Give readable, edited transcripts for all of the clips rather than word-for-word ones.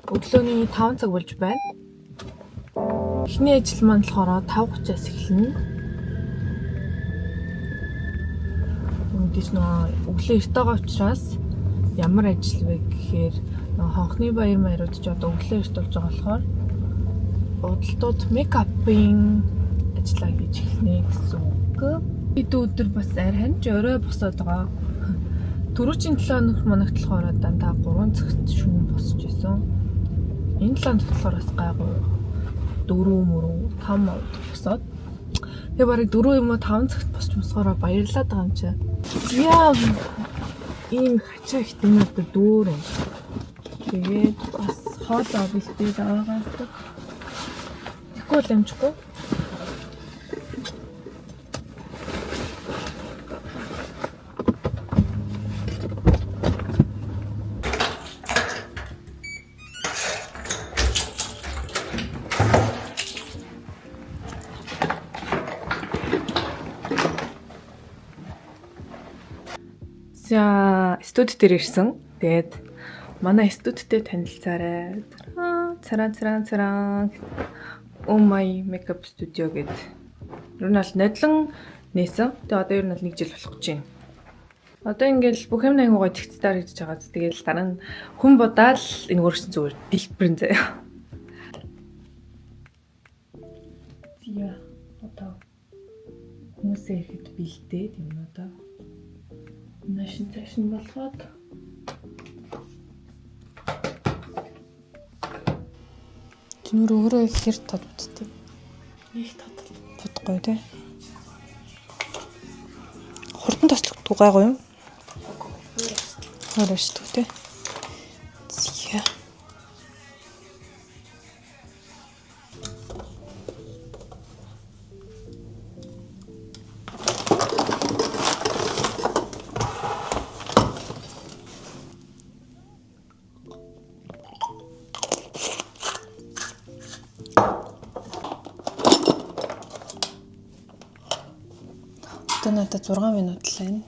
Өглөөний 5 цаг болж байна. Эхний ажил маань болохоор 5:30-аас эхэлнэ. Мэдээж өглөө эрт байгаа учраас ямар ажил вэ гэхээр хонхны баяр маярууд ч одоо өглөө эрт болж байгаа болохоор бодолтууд мейкапын ажиллаа хийж эхэлнэ гэсэн үг. Бид өдөр бас арай ч орой босоод байгаа. Түрүүчийн 7 хоног манагт болохоор дандаа 3 цагт шөнө босч исэн. Энэ 7 хоногт болохоор бас гайгүй 4-5 босоод тэгээ барыг 4 юм уу 5 цагт босч мосгороо баярлаад байгаа юм чи. Яа ийм хачаа их тэмээдэг дүүр юм. Тэгээд бас хоолоо бэлдээд байгаа. Тэгвэл амжихгүй. За, студи дээр ирсэн. Тэгээд манай студитэй танилцаарай. Царан. Oh my makeup studio гэдэг. Ер нь бол нодлон нээсэн. Тэгээд одоо ер нь 1 жил болох гэж байна. Одоо ингээл бүх юм аянгуугаа тэгцтэй харагдаж байгаа. Тэгээд дараа нь хүн бодаад энэ өөрсөн зүгээр дэлбэрэн заяа. Яа, одоо хүмүүсээ ирэхэд бэлдээд юм одоо. Нашин цаашин болгоод Чинүр өөрөө их хэр тодтдаг. Их тодхгүй тий. Хурдан тослогддог гайгүй юм. Хоороош дүү тий. Зя. Одоо надад 6 минут л байна.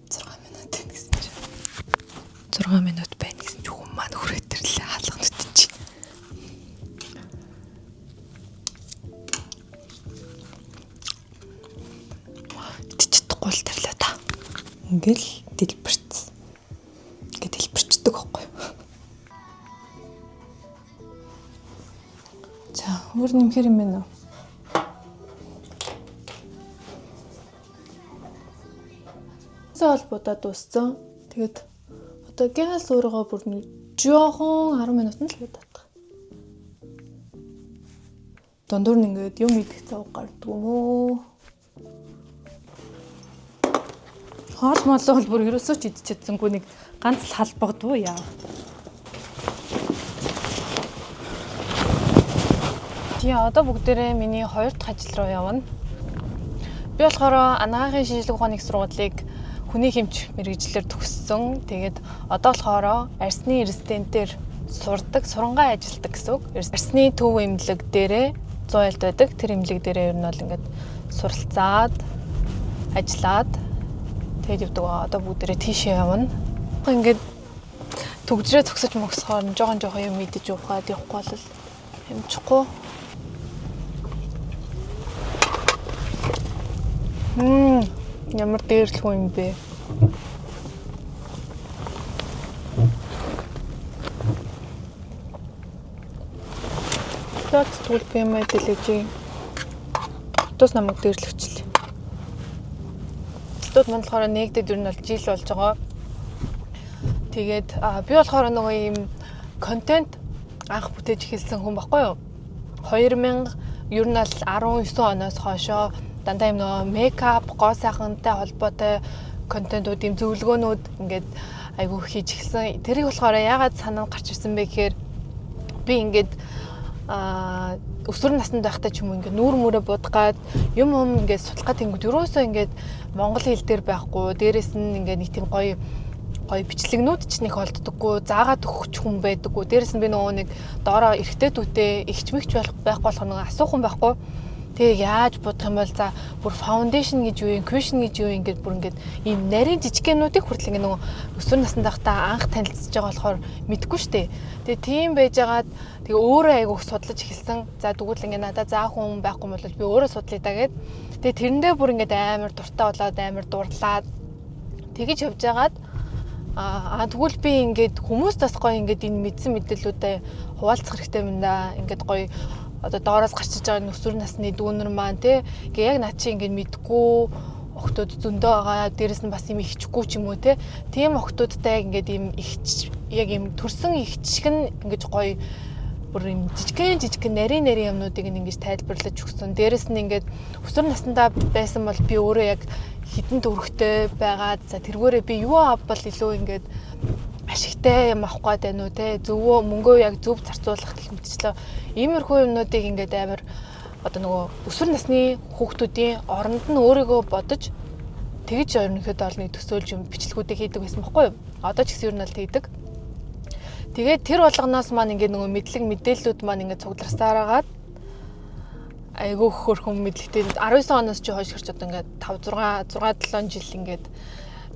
6 минут гэсэн чинь 6 минут байна гэсэн чинь хүмүүс маань хүрээтэрлээ хаалганууд чи. Идчихдэггүй л тэрлээ та. Ингээл дэлбэрч. Ингээд дэлбэрчдэг байхгүй юу? За, өөр нэмхэр юм байна уу? Холбуудаа дууссан. Тэгээд одоо газ өөрөөгөө бүр нэг жоохон 10 минутанд л татах. Дондор нь ингээд юм идэх цав гардаг юм уу? Хоол молоо бол бүр ерөөсөө ч идчихэдсэнгүй нэг ганц л халбагдв уу яа. Тэгээ одоо бүгдээрээ миний 2 дахь ажил руу явна. Би болохоор анагаахын шинжилгээ ухааны их сургуулийг хүний хэмж мэргэжлэр төгссөн. Тэгээд одоо болохоор арсны резидентээр сурдаг, сурангаа ажилладаг гэсэн үг. Арсны төв эмнэлэг дээрээ 100 айлт байдаг. Тэр эмнэлэг дээрээ ер нь бол ингээд суралцаад, ажиллаад тэгээд явдаг. Одоо бүгдээрээ тийшээ явна. Ингээд төгжрээ зөксөж мөксөхоор жоохон юм мэдэж уухаад явахгүй бол хэмжихгүй. Ямар дээрлэх юм бэ? Тот түл пэмэ дэлэж. Тус намайг дээрлэгчлээ. Студ манд болохоор нэгдэд ер нь бол жил болж байгаа. Тэгээд би болохоор нөгөө ийм контент анх бүтээж эхэлсэн хүн баггүй юу? 2000 ер нь бол 19 оноос хойшоо дандаа юм нөгөө мейкап, гоо сайхантай холбоотой контентууд, юм зөвлөгөөнүүд ингээд айгүй хийж эхэлсэн. Тэрийг болохоор яагаад санаа гарч ирсэн бэ гэхээр би ингээд өсвөр наснд байхдаа ч юм уу ингээд нүүр мөрөө будгаад юм ингээд судлах гэнгүүт ерөөсөө ингээд монгол хэл дээр байхгүй. Дээрээс нь ингээд нэг тийм гоё бичлэгнүүд ч нэг олддоггүй, заагаад өгч хүн байдаггүй. Дээрээс нь би нөгөө нэг доороо эргэтэй дүүтэй ихчмэгч байхгүй болох нэг асуухан байхгүй. Тэгээ яаж бодох юм бол за бүр foundation гэж юу юм, cushion гэж юу ингээд бүр ингээд ийм нарийн жижигэнүүдийг хүртэл ингээд нөгөө өсвөр наснд байхдаа анх танилцж байгаа болохоор мэдэхгүй штэ. Тэгээ тийм байжгаад тэгээ өөрөө айгуух судлаж эхэлсэн. За тэгвэл ингээд надад заах хүн байхгүй бол би өөрөө судлая да гэд. Тэгээ тэрэндээ бүр ингээд амар дуртай болоод амар дурлаад тэгэж явж байгаад тэгвэл би ингээд хүмүүст бас гоё ингээд энэ мэдсэн мэдээллүүдээ хуваалцах хэрэгтэй юм да. Ингээд гоё одоо доороос гарчиж байгаа өсвөр насны дүүнер маань тий ингээ яг над чи ингээд мэдгүй охтууд зөндөө байгаа. Дээрэс нь бас юм ихчихгүй ч юм уу тий. Тийм охтуудтай ингээд юм ихч яг юм төрсөн ихч шиг нь ингээд гоё бүр юм жижигхэн нарийн юмнуудыг ингэж тайлбарлаж өгсөн. Дээрэс нь ингээд өсвөр наснда байсан бол би өөрөө яг хідэн төвөрхтэй байгаад за тэргүүрээ би юу авбал илүү ингээд ашигтай юм авах гээд байна уу те зөвөө мөнгөө яг зөв зарцуулах гэх мэтчлээ. Иймэрхүү юмнуудыг ингээд амар одоо нөгөө өсвөр насны хүүхдүүдийн оронд нь өөрийгөө бодож тэгж ерөнхийдөө олныг төсөөлж юм бичлэгүүдийг хийдэг байсан байхгүй юу? Одоо ч гэсэн ер нь л хийдэг. Тэгээд тэр болгоноос маань ингээд нөгөө мэдлэг мэдээллүүд маань ингээд цугларсаар агаад айгүй хөрхөн мэдлэгтэй 19 оноос чи хойш гэрч одоо ингээд 5 6 7 жил ингээд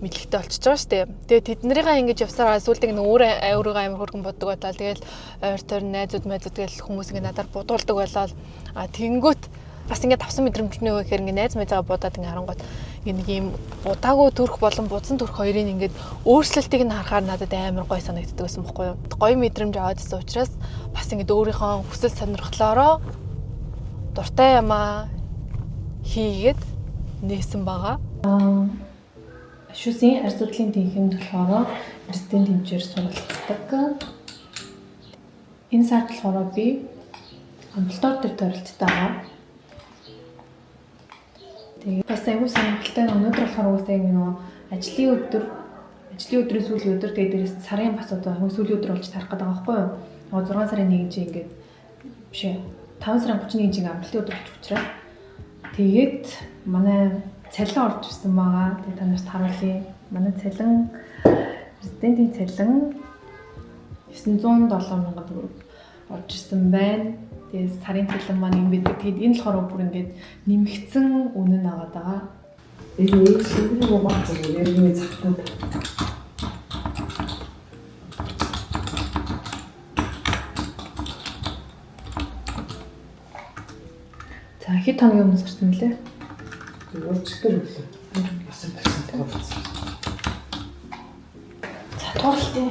мэдлэгтэй болчихж байгаа шүү дээ. Тэгээд тэднэрийнхээ ингэж явсараа сүүлдээ нэг өөрөө амар хөргөн боддог болоо. Тэгэл ойр тойр найзууд тэгэл хүмүүс ингэ надаар будуулдаг болоо. Тэнгүүт бас ингэ тавсан мэдрэмжний үг гэхээр ингэ найз мэдээгээ будаад ингэ харангуут ингэ нэг юм удаагүй төрх болон будсан төрх хоёрын ингэ өөрчлөлтийг нь харахаар надад амар гоё санагддаг байсан байхгүй юу. Гоё мэдрэмж аваад ирсэн учраас бас ингэ өөрийнхөө хүсэл сонирхлоороо дуртай юмаа хийгээд нээсэн байгаа. Шүсийн арь судлалын тэнхимд болохоор резидент хэмжээр суралцдаг. Энэ сард болохоор би амталтор төр төрөлттэй байгаа. Тэгээ бас аюу сонирхолтой өнөөдөр болохоор уусаа нөгөө ажлын өдрийн сүүлийн өдөр тэгээ дээрээс сарын бас одоо сүүлийн өдөр болж тарах гэдэг байгаа байхгүй юу? 6 сарын 1-нд ингээд биш 5 сарын 31-нд ингээд амталтын өдөр болж учраас тэгээд манай цалин орж ирсэн байгаа. Тэгээ та нарт харуулъя. Манай цалин резидентийн цалин 907,000 төгрөг орж ирсэн байна. Тэгээ сарын цалин маань юм байдаг. Тэгээд энэ болохоор бүр ингээд нэмэгдсэн үнэ нагаад байгаа. Энэ шинэ баг зэрэг ярины цагтад за хэд хоногийн өмнөөс гарсан мөлий? Өөрчлөлтөр үлээ. Ясан тавьсан тавьсан. За туултын.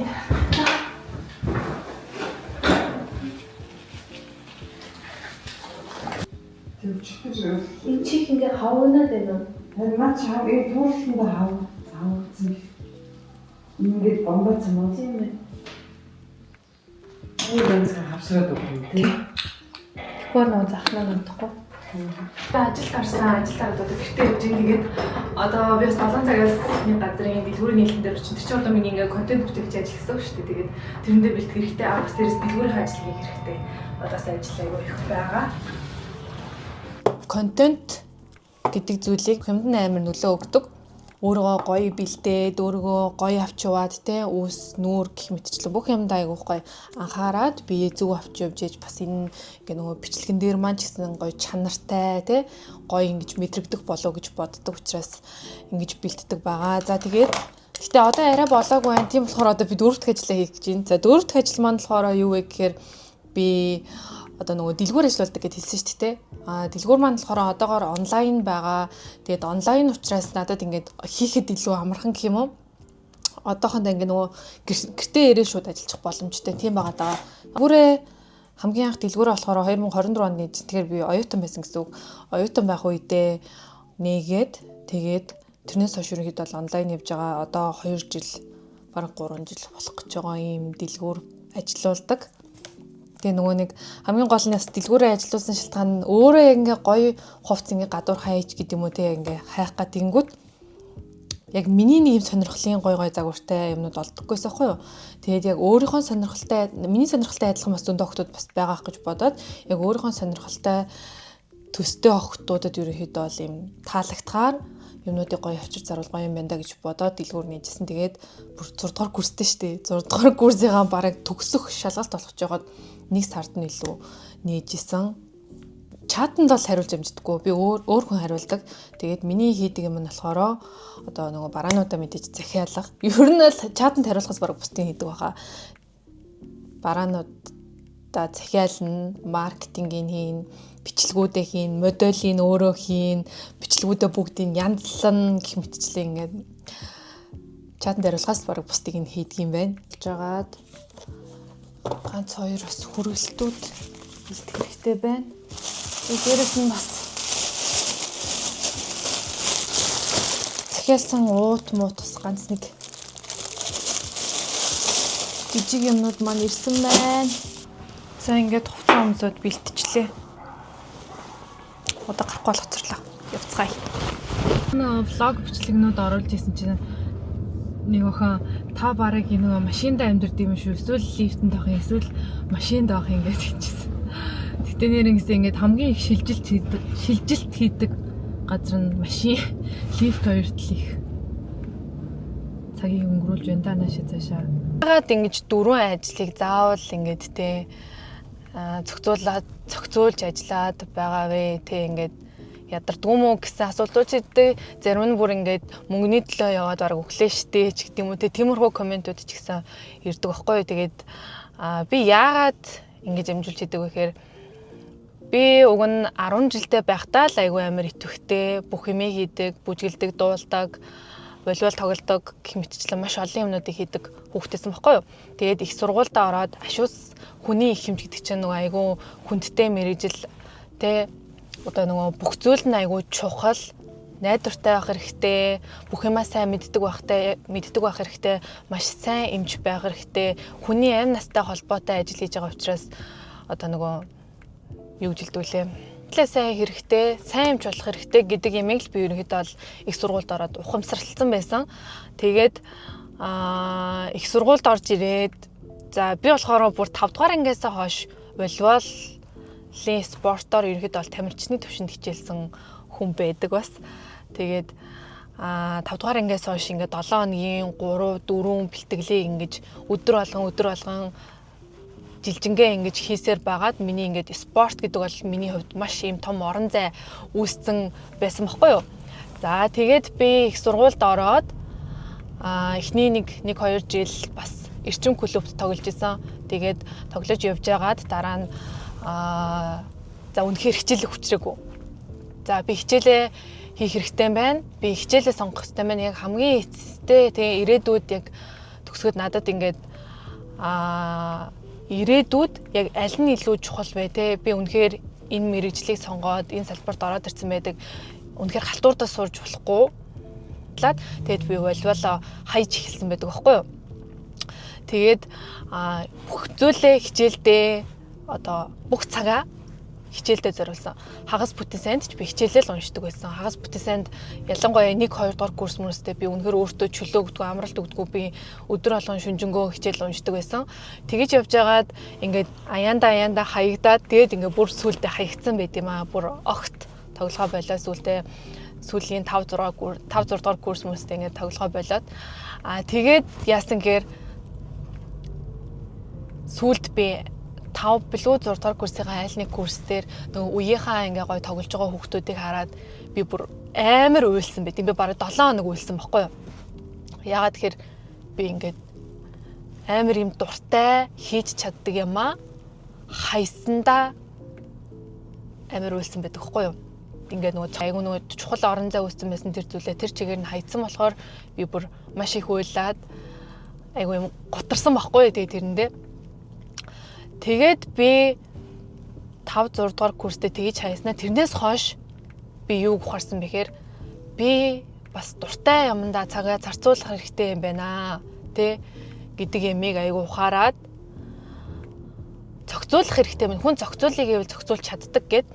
Өөрчлөлтөр Энэ чих ингээ хавнаад байна уу? тэр наа чам туултанд хавцсан. Ингээд бомбацсан уу тийм ээ. Энэ ганцхан хавсраад өгнө тийм. Тэгвэл нөө захнаа нутахгүй. Ажил гарсан, ажил гараад одоо гэртээ явж ингээд одоо би бас 7 цагаас нэг газрын дэлгүүрийн нийлэн дээр чинь тэр чинь одоо миний ингээд контент бүтээгч ажил гэсэн үг шүү дээ. Тэгээд тэрэндээ бэлтгэх хэрэгтэй. Бас дээрээс дэлгүүрийн ажил хийх хэрэгтэй. Одоос ажил аягүй их байгаа. Контент гэдэг зүйлийг хямдан амар нөлөө өгдөг. Өөрийгөө гоё бэлдээд, өөрийгөө гоё авч яваад те үс, нүүр гэх мэтчлэн бүх юмдаа айгүй гоё анхаарад бие зөв авч явж ээж бас энэ ингээ нөгөө бичлэгэн дээр маань ч гэсэн гоё чанартай те гоё ингэж мэдрэгдэх болов гэж боддог учраас ингэж бэлддэг байгаа. За тэгээд гэтээ одоо арай болоогүй байна. Тийм болохоор одоо би 4 дахь ажиллаа хийх гэж байна. За 4 дахь ажил маань болохоор юу вэ гэхээр би одоо нөгөө дэлгүүр ажилладаг гэж хэлсэн шүү дээ. Дэлгүүр маань болохоор одоогоор онлайн байгаа. Тэгээд онлайн учраас надад ингээд хийхэд илүү амархан гэх юм уу? Одоохондоо ингээд нөгөө гэртээ ирээ шууд ажиллах боломжтой тийм байгаа даа. Бүрээ хамгийн анх дэлгүүрээ болохоор 2024 онд нээж. Тэгэхээр би оюутан байсан гэсэн үг. Оюутан байх үедээ нээгээд тэгээд тэрнээс хойш ерөнхийдөө бол онлайн явж байгаа. Одоо 2 жил бараг 3 жил болох гэж байгаа юм дэлгүүр ажиллаулдаг. Тэгээ нөгөө нэг хамгийн гол нь бас дэлгүүрээ ажиллуулсан шалтгаан нь өөрөө яг ингээ гоё хувц ингээ гадуур хайж гэдэг юм уу те ингээ хайх гад тэнгүүд яг миний нэг юм сонирхлын гоё загвартай юмнууд олддоггүйсэн аахгүй юу. Тэгээд яг өөрийнхөө сонирхолтой миний сонирхолтой адилхан бас зөндөө охтууд бас байгаа гэж бодоод яг өөрийнхөө сонирхолтой төстэй охтуудад ерөнхийдөө бол юм таалагдахаар юмнуудыг гоё авчир заруул гоё юм байна да гэж бодоод дэлгүүр нээжсэн. Тэгээд бүр 6 дугаар курстэй шүү дээ. 6 дугаар курсыгаа бараг төгсөх шалгалт болох ч жоод 1 сард нь илүү нээжсэн. чатанд бол хариулж амждаггүй. Би өөр хүн хариулдаг. Тэгээд миний хийдэг юм нь болохоор одоо нөгөө бараануудаа мэдээж захиалга. Ер нь л чатанд хариулахаас бараг бусдын хийдэг баха. Бараануудаа захиална, маркетингийн хийн, бичлэгүүдээ хийн, моделийн өөрөө хийн, бичлэгүүдээ бүгдийг янзлан гэх мэтчлээ ингээд чатанд хариулахаас бараг бусдыг нь хийдэг юм байна. Жагаад ганц хоёр бас хүргэлтүүд бэлтгэх хэрэгтэй байна. Дээрээс нь бас захиалсан уут бас ганц нэг жижиг юмнууд маань ирсэн байна. За ингээд хувцас өмсөд бэлтчихлээ. Одоо гарахгүй болох зэрлээ. Явцгаая. Влог бичлэгнүүд оруулж исэн чинь нэг охин та бараг нэг машинд амьдрд юм шүү. Эсвэл лифтэнд авах, эсвэл машинд авах ингэж хэлчихсэн. Гэтэ нэрнгэсээ ингээд хамгийн их шилжилт хийдэг газар нь машин, лифт хоёрт л их цагийг өнгөрүүлж байна да наашаа цаашаа. Ягаад ингэж дөрвөн ажлыг заавал ингэж те зохицуулж ажиллаад байгаа вэ? Тэ ингээд ядардгүй мүү гэсэн асуултууд ирдэг. Зарим нь бүр ингээд мөнгөний төлөө яваад бараг өглөө штэ ч гэдэг юм уу. Тиймэрхүү комментууд ч гэсэн ирдэг байхгүй юу. Тэгээд би яагаад ингэж амжуулж идэг вэ гэхээр би уг нь 10 жилдээ байхдаа л айгүй амар итгэвтэй, бүх юмыг хийдэг, бүжгэлдэг, дуулдаг, волейбол тоглодог гэх мэтчлэн маш олон юмнуудыг хийдэг хүүхдээсэн байхгүй юу. Тэгээд их сургуультай ороод ашуус хүний их хэмж гэдэг чинь нөгөө айгүй хүндтэй мэрэгжил тэ одоо нөгөө бүх зүйл нь айгүй чухал, найдвартай байх хэрэгтэй, бүх юмаа сайн мэддэг байх хэрэгтэй, маш сайн эмч байх хэрэгтэй, хүний амь настай холбоотой ажил хийж байгаа учраас одоо нөгөө юу жилдүүлээ. Сайн хэрэгтэй, сайн эмч болох хэрэгтэй гэдэг ямиг л би ерөнхийдөө бол их сургуульд ороод ухамсарлцсан байсан. Тэгээд их сургуульд орж ирээд за би болохоор бүр 5 дугаар ангиас хойш волейболын спортоор ерөнхийдөө бол тамирчны төвшөнд хичээлсэн хүн байдаг бас. Тэгээд 5 дугаар ангиас хойш ингээд 7 хоногийн 3 4 бэлтгэлийг ингэж өдөр болгон жилжингээ ингэж хийсээр байгаад миний ингэж спорт гэдэг бол миний хувьд маш юм том орон зай үүссэн байсан байхгүй юу. За тэгээд би их сургуульд ороод эхний нэг 2 жил бас эрчим клубт тоглож исэн. Тэгээд тоглож явж байгаад дараа нь за үнэхээр хичээлээ хүчрээгүй. За би хичээлээ хийх хэрэгтэй байна. Би хичээлээ сонгох хэрэгтэй байна. Яг хамгийн эцэстээ тэгээ ирээдүйд яг төгсгöd надад ингээд ирээдүйд яг аль нь илүү чухал вэ те би үнэхээр энэ мэрэгжлийг сонгоод энэ салбарт ороод ирсэн байдаг үнэхээр халтуурдаа сурж болохгүй тэгээд би волейбол хайж эхэлсэн байдаг байхгүй юу. Тэгээд бүх зүйлээ хичээлдээ одоо бүх цагаа хичээлдээ зориулсан. Хагас бүтэн санд ч би хичээлээ л уншдаг байсан. Хагас бүтэн санд ялангуяа 1 2 дугаар курс мөрөстэй би үнэхээр өөртөө чөлөө өгдөг, амралт өгдөг би өдөр болгон шүнжэнгөө хичээл уншдаг байсан. Тэгэж явж байгаад ингээд аяанда хаягдаад тэгээд ингээд бүр сүултээ хаягдсан байт юм аа. Бүр огт тоглохоо болоо сүултээ сүүлийн 5 6 дугаар курс мөрөстэй ингээд тоглохоо болоод тэгээд яасан гэхээр сүулт би 5 билүү 6 дугаар курсын аль нэг курс дээр нөгөө үеийнхаа ингээ гоё тоглож байгаа хүүхдүүдийг хараад би бүр амар уйлсан байт. Би бараг 7 хоног уйлсан баггүй юу. Яагаад тэгэхээр би ингээд амар юм дуртай хийж чаддаг юмаа хайсандаа амар уйлсан байдаг баггүй юу. Ингээд нөгөө айгу нөгөө чухал орон зай үүссэн байсан тэр зүйлээ тэр чигээр нь хайцсан болохоор би бүр маш их уйлаад айгу юм готарсан баггүй юу тэрэндээ. Тэгээд би 5 6 дугаар курстэй тэгж хайснаа тэрнээс хойш би юу ухаарсан бэхээр би бас дуртай юмдаа цагаа зарцуулах хэрэгтэй юм байна тэ гэдэг ямиг айгу ухаарад зохицуулах хэрэгтэй юм. Хүн зохицуулъя гэвэл зохицуулж чаддаг гэд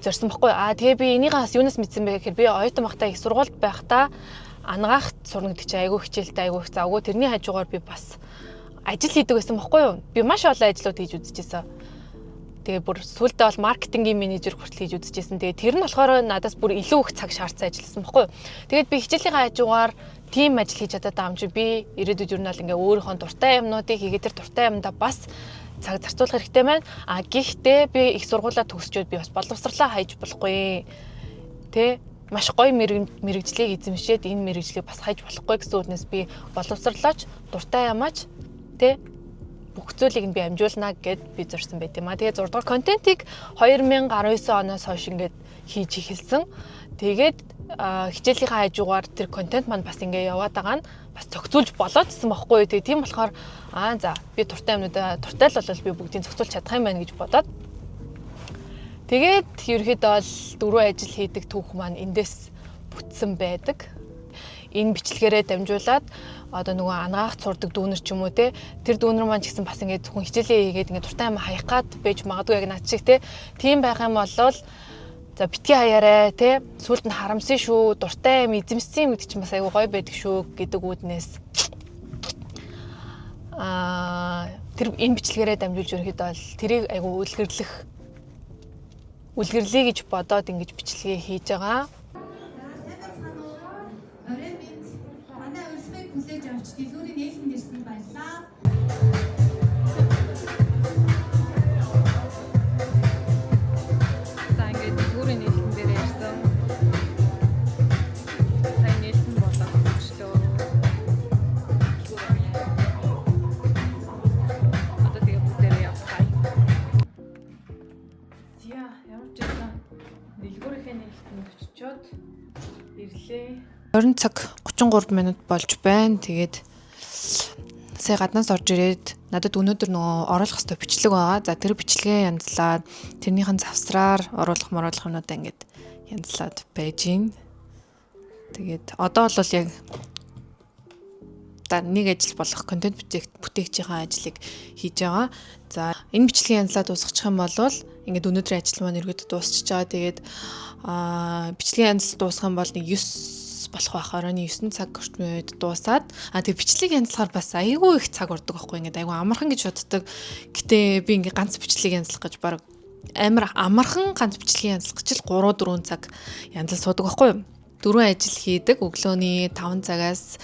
зорьсон баггүй. Тэгээ би энийгээс юунаас мэдсэн бэ гэхээр би оюутан байхдаа их сургуульд байхдаа ангаахт сурна гэдэг чинь айгу хичээлтэй айгу их завгүй тэрний хажуугаар би бас ажил хийдэг байсан байхгүй юу? Би маш олон ажлууд хийж үзчихсэн. Тэгээ бүр сүүлдээ бол маркетингийн менежер хүртэл хийж үзчихсэн. Тэгээ тэр нь болохоор надаас бүр илүү их цаг шаардсан ажилласан байхгүй юу? Тэгээд би хичээлийн хажуугаар тим ажил хийж чадаад байгаа юм чи би ирээдүйд юу нь бол ингээ өөрийнхөө дуртай юмнуудыг хийгээд тэр дуртай юмдаа бас цаг зарцуулах хэрэгтэй байна. Гэхдээ би их сургуулаа төгсчөөд би бас боловсрлаа хайж болохгүй. Тэ маш гоё мэрэгжлийг эзэмшээд энэ мэрэгжлийг бас хайж болохгүй гэсэн үгнээс би боловсрлаач, дуртай ямаач тэ бүх зүйлийг нь би амжуулна гэд би зорьсон байт юм а. Тэгээ 6 дугаар контентийг 2019 оноос хойш ингээд хийж эхэлсэн. Тэгээд хичээлийнхаа хажуугаар тэр контент маань бас ингээ яваад байгаа нь бас зохицуулж болоодсэн байхгүй. Тэгээ тийм болохоор за би дуртай юмнуудаа дуртай л бол би бүгдийг зохицуулж чадах юм байна гэж бодоод тэгээд ерөөхдөө бол 4 ажил хийдэг түүх маань эндээс бүтсэн байдаг. Энэ бичлэгээрээ дамжуулаад одоо нөгөө анагаах цурдаг дүүнер ч юм уу те тэр дүүнер маань ч гэсэн бас ингээд зөвхөн хичээлээ хийгээд ингээд дуртай юм хаях гад байж магадгүй яг над шиг те тийм байх юм бол за битгий хаяарэ те сүулт нь харамсан шүү дуртай юм эзэмссэн юм гэдэг чинь бас айгүй гоё байдаг шүү гэдэг үүднээс тэр энэ бичлэгээрээ дамжуулж ерөөхдөө бол тэрийг айгүй үлгэрлэе гэж бодоод ингэж бичлэгээ хийж байгаа. Орой минь манай урилгыг хүлээж авч дэлгүүрийн нээлтэнд ирсэнд баярлалаа. За ингээд дэлгүүрийн нээлтэн дээр ярьсан. Сайн нээлтэн болоод өгчлөө. Одоо тэгээ бүгдээрээ явцгаая. Ямар ч байсан дэлгүүрийнхээ нээлтэнд очичоод ирлээ. 20 цаг 33 минут болж байна. Тэгээд сая гаднаас орж ирээд надад өнөөдөр нөгөө оруулах хэвээр бичлэг байгаа. За тэр бичлэгээ янзлаад тэрнийхэн завсраар оруулах юмудаа ингээд янзлаад байж гин. Тэгээд одоо бол яг нэг ажил болох контент бүтээгчийн ажлыг хийж байгаа. За энэ бичлэгийн янзлаад дуусгачих юм бол ингээд өнөөдрийн ажил маань ерөөдөө дуусчихж байгаа. Тэгээд бичлэгийн янзлал дуусгах юм бол 9 болох байх. Оройн 9 цаг орчмын үед дуусаад тэг бичлэг янзлахаар бас айгүй их цаг ордог байхгүй ингээд айгүй амархан гэж боддог. Гэтэ би ингээд ганц бичлэг янзлах гэж баг амар амархан ганц бичлэг янзлах гэж л 3-4 цаг янзлал суудаг байхгүй юу? 4 ажил хийдэг. Өглөөний 5 цагаас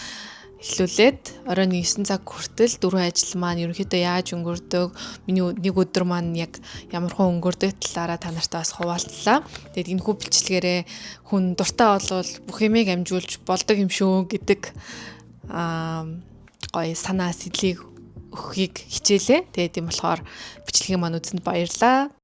эхлүүлээд оройн 9 цаг хүртэл 4 ажил маань ерөнхийдөө яаж өнгөрдөг, миний нэг өдөр маань яг ямархан өнгөрдөг талаараа та нартай бас хуваалцлаа. Тэгээд энэ хүү бичлэгээрээ хүн дуртай болвол бүх юмыг амжуулж болдог юм шүү гэдэг гоё санаа сэтлийг өгөхийг хичээлээ. Тэгээд тийм болохоор бичлэгийн маань үзэнд баярлалаа.